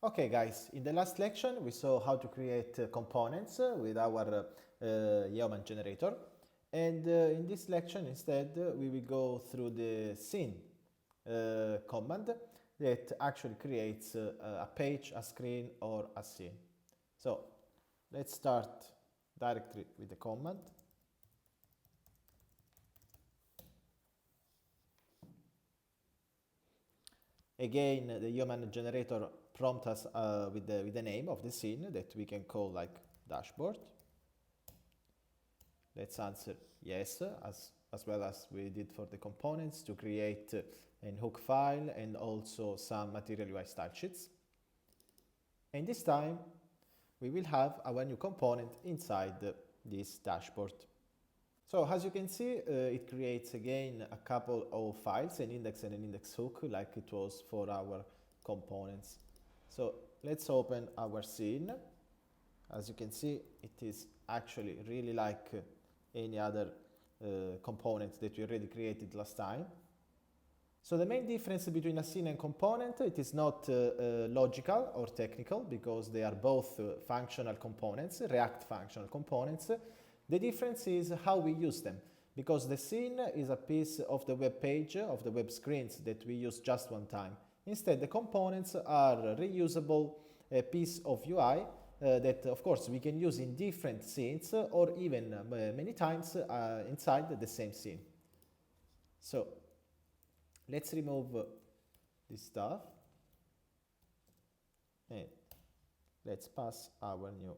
Okay guys, in the last lection we saw how to create components with our Yeoman generator, and in this lection instead we will go through the scene command that actually creates a page, a screen or a scene. So let's start directly with the command. Again, the Yeoman generator prompts us with the name of the scene that we can call like dashboard. Let's answer yes, as well as we did for the components, to create an hook file and also some material UI style sheets. And this time we will have our new component inside this dashboard. So as you can see, it creates again a couple of files, an index and an index hook, like it was for our components. So let's open our scene. As you can see, it is actually really like any other component that we already created last time. So the main difference between a scene and component, it is not logical or technical, because they are both functional components, React functional components. The difference is how we use them, because the scene is a piece of the web page, of the web screens that we use just one time. Instead, the components are a reusable piece of UI that, of course, we can use in different scenes or even many times inside the same scene. So let's remove this stuff and let's pass our new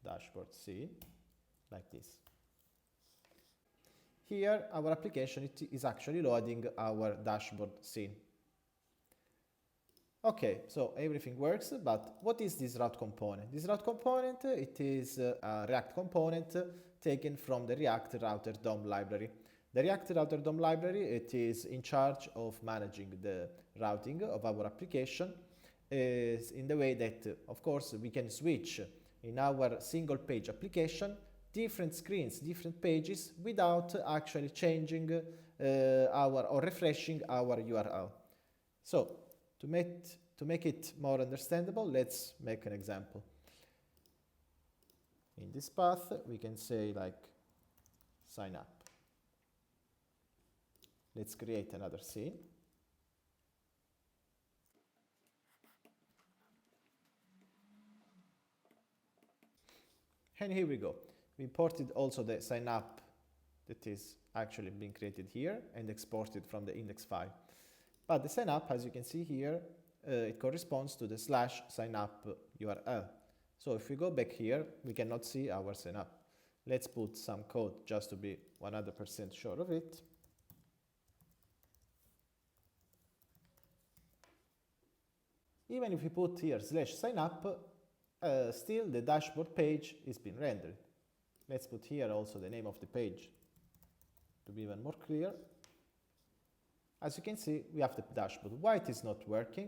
dashboard scene like this. Here our application is actually loading our dashboard scene. Okay, so everything works, but what is this route component? This route component, it is a React component taken from the React Router DOM library. The React Router DOM library, it is in charge of managing the routing of our application in the way that, of course, we can switch in our single page application different screens, different pages without actually changing or refreshing our URL. So to make it more understandable, let's make an example. In this path, we can say like sign up. Let's create another scene. And here we go. We imported also the sign up that is actually being created here and exported from the index file. But the sign up, as you can see here, it corresponds to the /signup URL. So if we go back here, we cannot see our sign up. Let's put some code just to be 100% sure of it. Even if we put here /signup, still the dashboard page is being rendered. Let's put here also the name of the page to be even more clear. As you can see, we have the dashboard. Why it is not working?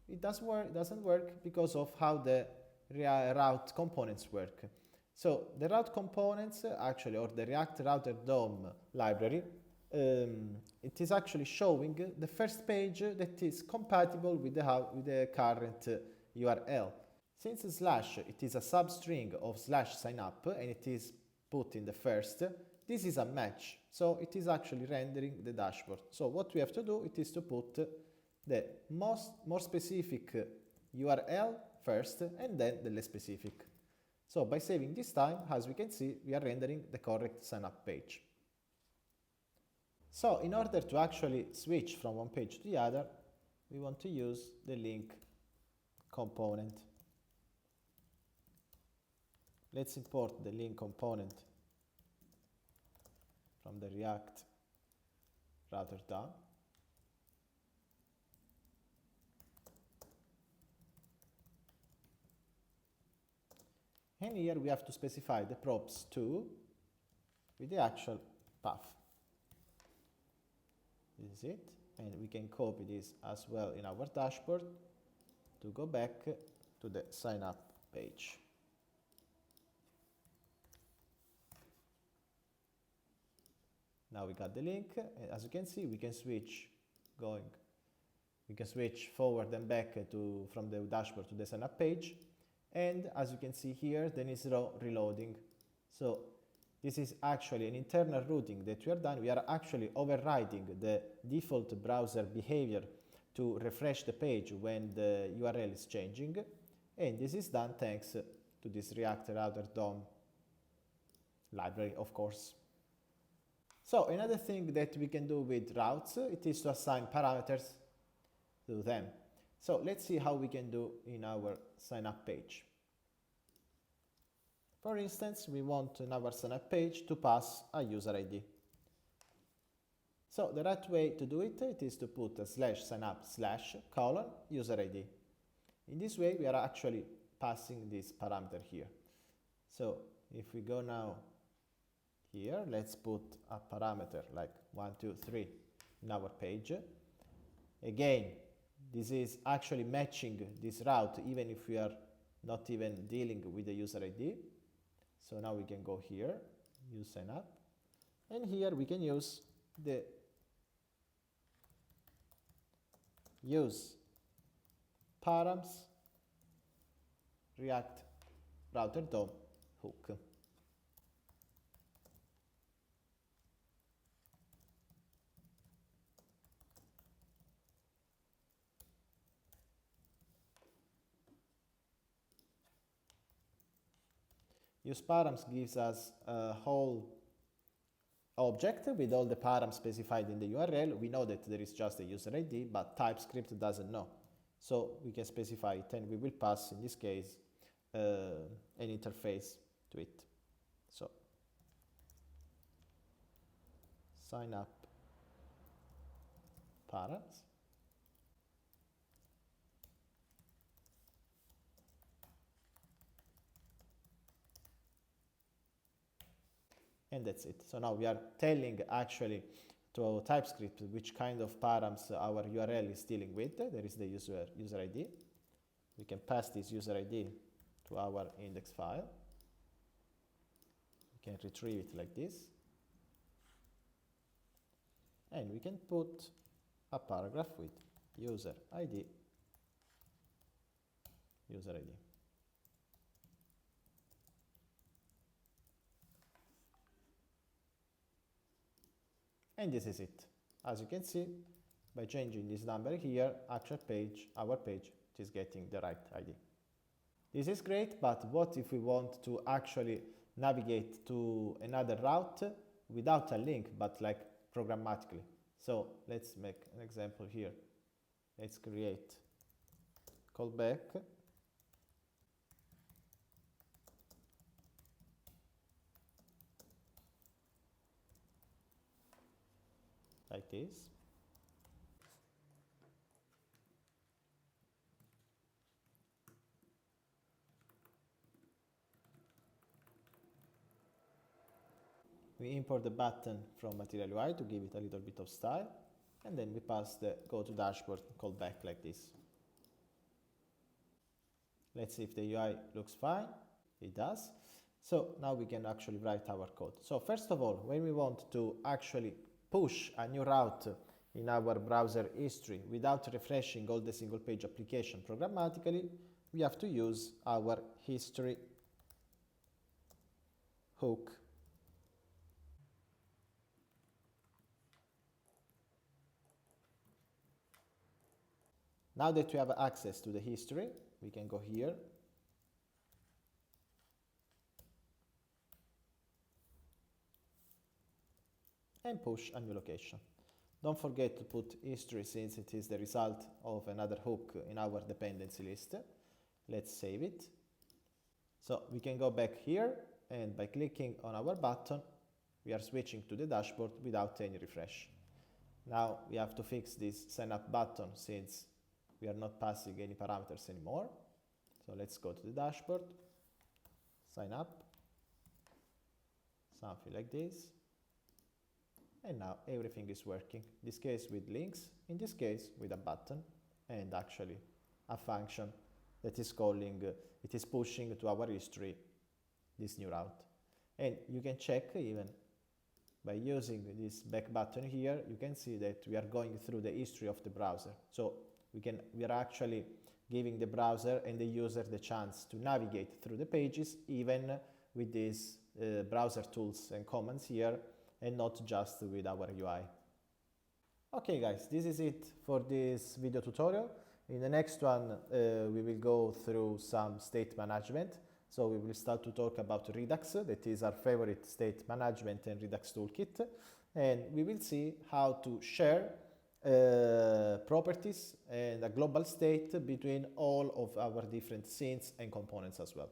It doesn't work because of how the route components work. So the route components actually, or the React Router DOM library, it is actually showing the first page that is compatible with the current URL. Since slash it is a substring of /signup and it is put in the first, this is a match. So it is actually rendering the dashboard. So what we have to do, it is to put the more specific URL first and then the less specific. So by saving this time, as we can see, we are rendering the correct sign up page. So in order to actually switch from one page to the other, we want to use the link component. Let's import the link component from the React Router DOM. And here we have to specify the props to with the actual path. This is it. And we can copy this as well in our dashboard to go back to the sign up page. Now we got the link. As you can see, we can switch going We can switch forward and back from the dashboard to the sign up page. And as you can see here, then it's reloading. So this is actually an internal routing that we are done. We are actually overriding the default browser behavior to refresh the page when the URL is changing. And this is done thanks to this React Router DOM library, of course. So another thing that we can do with routes, it is to assign parameters to them. So let's see how we can do in our sign up page. For instance, we want in our sign up page to pass a user ID. So the right way to do it, it is to put a /signup/ user ID. In this way, we are actually passing this parameter here. So if we go now here, let's put a parameter like 1, 2, 3 in our page. Again, this is actually matching this route even if we are not even dealing with the user ID. So now we can go here, use sign up, and here we can use the use params React Router DOM hook. Use params gives us a whole object with all the params specified in the URL. We know that there is just a user ID, but TypeScript doesn't know. So we can specify it and we will pass, in this case, an interface to it. So sign up params. And that's it. So now we are telling actually to TypeScript which kind of params our URL is dealing with. There is the user ID. We can pass this user ID to our index file. We can retrieve it like this. And we can put a paragraph with user ID, user ID. And this is it. As you can see, by changing this number here, actual page, our page, it is getting the right ID. This is great, but what if we want to actually navigate to another route without a link, but like programmatically? So let's make an example here. Let's create callback. Like this. We import the button from Material UI to give it a little bit of style, and then we pass the go to dashboard callback like this. Let's see if the UI looks fine. It does. So now we can actually write our code. So first of all, when we want to actually push a new route in our browser history without refreshing all the single page application programmatically, we have to use our history hook. Now that we have access to the history, we can go here and push a new location. Don't forget to put history since it is the result of another hook in our dependency list. Let's save it. So we can go back here, and by clicking on our button, we are switching to the dashboard without any refresh. Now we have to fix this sign up button since we are not passing any parameters anymore. So let's go to the dashboard, sign up, something like this. And now everything is working. In this case with links, in this case with a button, and actually a function that is calling, it is pushing to our history this new route. And you can check even by using this back button here, you can see that we are going through the history of the browser. So We are actually giving the browser and the user the chance to navigate through the pages even with these browser tools and commands here, and not just with our UI. Okay guys, this is it for this video tutorial. In the next one we will go through some state management. So we will start to talk about Redux, that is our favorite state management and Redux toolkit, and we will see how to share properties and a global state between all of our different scenes and components as well.